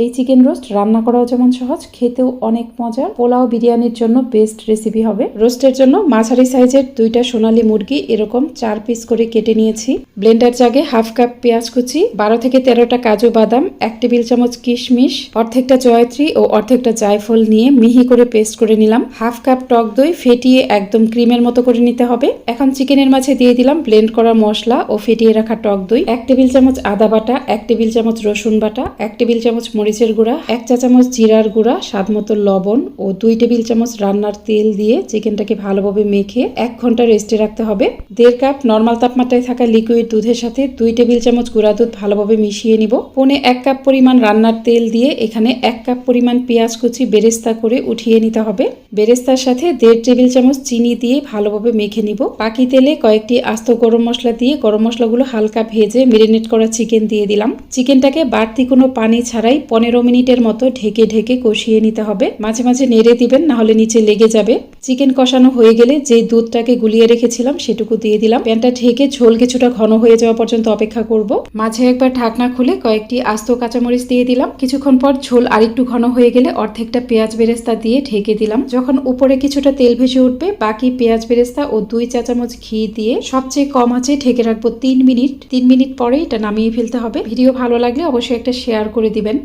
এই chicken roast রান্না করাও যেমন সহজ, খেতেও অনেক মজার। পোলাও বিরিয়ানির জন্য বেস্ট রেসিপি হবে। রোস্টের জন্য মাঝারি সাইজের 2টা সোনালী মুরগি এরকম 4 পিস করে কেটে নিয়েছি। ব্লেন্ডার জাগে হাফ কাপ পেঁয়াজ কুচি, 12 থেকে 13টা কাজু বাদাম, 1 টেবিল চামচ কিশমিশ, অর্ধেকটা জয়ত্রী ও অর্ধেকটা জায়ফল নিয়ে মিহি করে পেস্ট করে নিলাম। হাফ কাপ টক দই ফেটিয়ে একদম ক্রিমের মতো করে নিতে হবে। এখন চিকেনের মাঝে দিয়ে দিলাম ব্লেন্ড করা মশলা ও ফেটিয়ে রাখা টক দই, 1 টেবিল চামচ আদা বাটা, 1 টেবিল চামচ রসুন বাটা, 1 টেবিল চামচ মরিচের গুঁড়া, 1 চা চামচ জিরার গুঁড়া, স্বাদ মতো লবণ ও 2 টেবিল চামচ রান্নার তেল দিয়ে চিকেনটাকে ভালোভাবে মেখে 1 ঘন্টা রেস্টে রাখতে হবে। 1.5 কাপ নর্মাল তাপমাত্রায় থাকা লিকুইড দুধের সাথে 2 টেবিল চামচ গুঁড়া দুধ ভালোভাবে মিশিয়ে নিব। পৌনে 1 কাপ পরিমাণ রান্নার তেল দিয়ে এখানে 1 কাপ পরিমাণ পেঁয়াজ কুচি বেরেস্তা করে উঠিয়ে নিতে হবে। বেরেস্তার সাথে 1.5 টেবিল চামচ চিনি দিয়ে ভালোভাবে মেখে নিব। বাকি তেলে কয়েকটি আস্ত গরম মশলা দিয়ে গরম মশলাগুলো হালকা ভেজে মেরিনেট করা চিকেন দিয়ে দিলাম। চিকেনটাকে বাড়তি কোনো পানি ছাড়াই 15 মিনিটের মতো ঢেকে ঢেকে কষিয়ে নিতে হবে। মাঝে মাঝে নেড়ে দিবেন, না হলে নিচে লেগে যাবে। চিকেন কষানো হয়ে গেলে যে দুধটাকে গুলিয়ে রেখেছিলাম সেটুকু দিয়ে দিলাম। প্যানটা ঢেকে ঝোল কিছুটা ঘন হয়ে যাওয়া পর্যন্ত অপেক্ষা করব। মাঝে একবার ঢাকনা খুলে কয়েকটি আস্ত কাঁচামরিচ দিয়ে দিলাম। কিছুক্ষণ পর ঝোল আরেকটু ঘন হয়ে গেলে অর্ধেকটা পেঁয়াজ বেরেস্তা দিয়ে ঢেকে দিলাম। যখন উপরে কিছুটা তেল ভেসে উঠবে, বাকি পেঁয়াজ বেরেস্তা ও 2 চা চামচ ঘি দিয়ে সবচেয়ে কম আঁচে ঢেকে রাখবো 3 মিনিট। 3 মিনিট পরে এটা নামিয়ে ফেলতে হবে। ভিডিও ভালো লাগলে অবশ্যই একটা শেয়ার করে দিবেন।